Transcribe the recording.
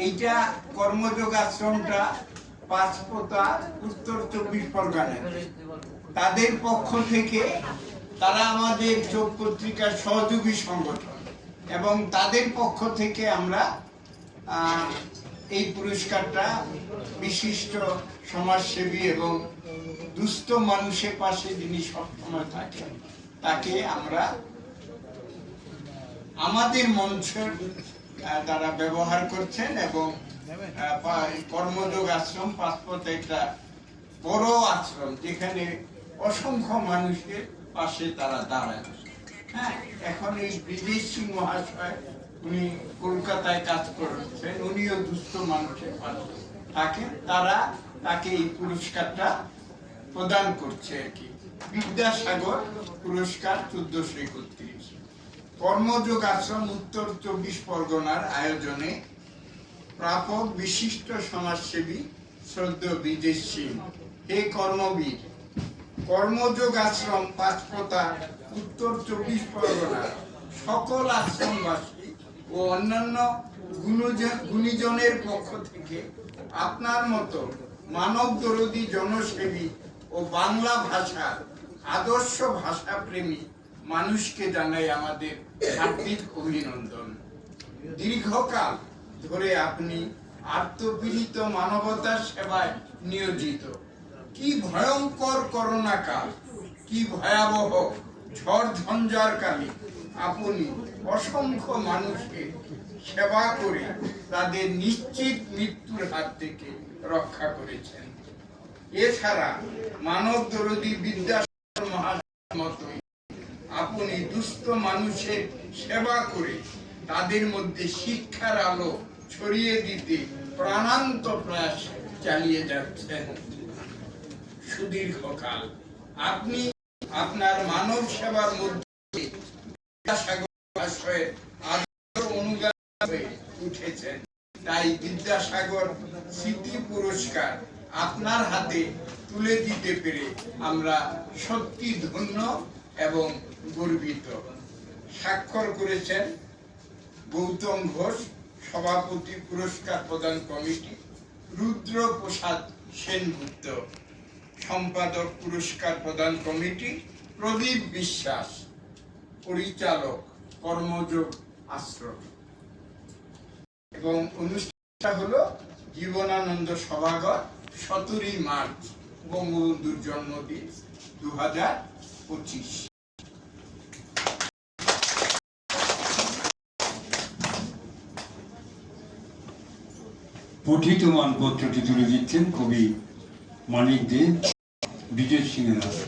এইটা কর্মযোগ আশ্রমটা পাঁচপোতা উত্তর 24 পরগনায়, তাদের পক্ষ থেকে তারা আমাদের চোখ পত্রিকার সহযোগী সংগঠন এবং তাদের পক্ষ থেকে আমরা এই পুরস্কারটা বিশিষ্ট সমাজসেবী এবং দুস্থ মানুষের পাশে যিনি সবসময় থাকেন তাকে আমরা আমাদের মঞ্চের দ্বারা ব্যবহার করছেন এবং কর্মযোগ আশ্রম পাঁচপথ একটা বড় আশ্রম যেখানে অসংখ্য মানুষের পাশে তারা দাঁড়ায়। হ্যাঁ, এখন এই ব্রিজেশ সিং মহাশয় উনি কলকাতায় কাজ করছেন, উনিও দুস্থ মানুষের পাশে থাকেন, তারা তাকে এই পুরস্কারটা প্রদান করছে আর কি। বিদ্যাসাগর পুরস্কার 1431। কর্মযোগ আশ্রম উত্তর 24 পরগনার আয়োজনে প্রাপক বিশিষ্ট সমাজসেবী শ্রদ্ধেয় ব্রিজেশ সিং। হে কর্মবীর, কর্মযোগ আশ্রম পাঁচপোতা উত্তর 24 পরগনার সকল আশ্রমবাসী ও অন্যান্য গুণীজনের পক্ষ থেকে আপনার মতো মানব দরদী জনসেবী ও বাংলা ভাষার আদর্শ ভাষাপ্রেমী মানুষকে জানাই আমাদের হার্দিক অভিনন্দন। দীর্ঘকাল ধরে আপনি আত্মপীড়িত মানবতার সেবায় নিয়োজিত। কি ভয়ঙ্কর করোনা কাল, কি ভয়াবহ ঝড় ঝঞ্ঝার কালে আপনি অসংখ্য মানুষকে সেবা করে তাদের নিশ্চিত মৃত্যুর হাত থেকে রক্ষা করেছেন। এছাড়া মানব দরদী বিদ্যাসাগর মহাশয়ের মতোই আপনি দুস্থ মানুষের সেবা করে তাদের মধ্যে শিক্ষার আলো ছড়িয়ে দিতে প্রাণান্ত প্রয়াস চালিয়ে যাচ্ছেন। সুদীর্ঘকাল আপনি আপনার মানব সেবার মধ্যে বিদ্যাসাগর মহাশয়ের আদর্শ অনুগামী হয়ে উঠেছেন। তাই বিদ্যাসাগর স্মৃতি পুরস্কার আপনার হাতে তুলে দিতে পেরে আমরা সত্যি ধন্য এবং গর্বিত। স্বাক্ষর করেছেন গৌতম ঘোষ, সভাপতি পুরস্কার প্রদান কমিটি, রুদ্র প্রসাদ সেনগুপ্ত, সম্পাদক পুরস্কার প্রদান কমিটি, প্রদীপ বিশ্বাস, পরিচালক কর্মযোগ আশ্রম। এবং অনুষ্ঠানটা হলো জীবনানন্দ সভাঘর, 17 মার্চ, বঙ্গবন্ধুর জন্মদিন 2025। পঠিত মানপত্রটি তুলে দিচ্ছেন কবি মানিক দে ব্রিজেশ সিং এর হাতে।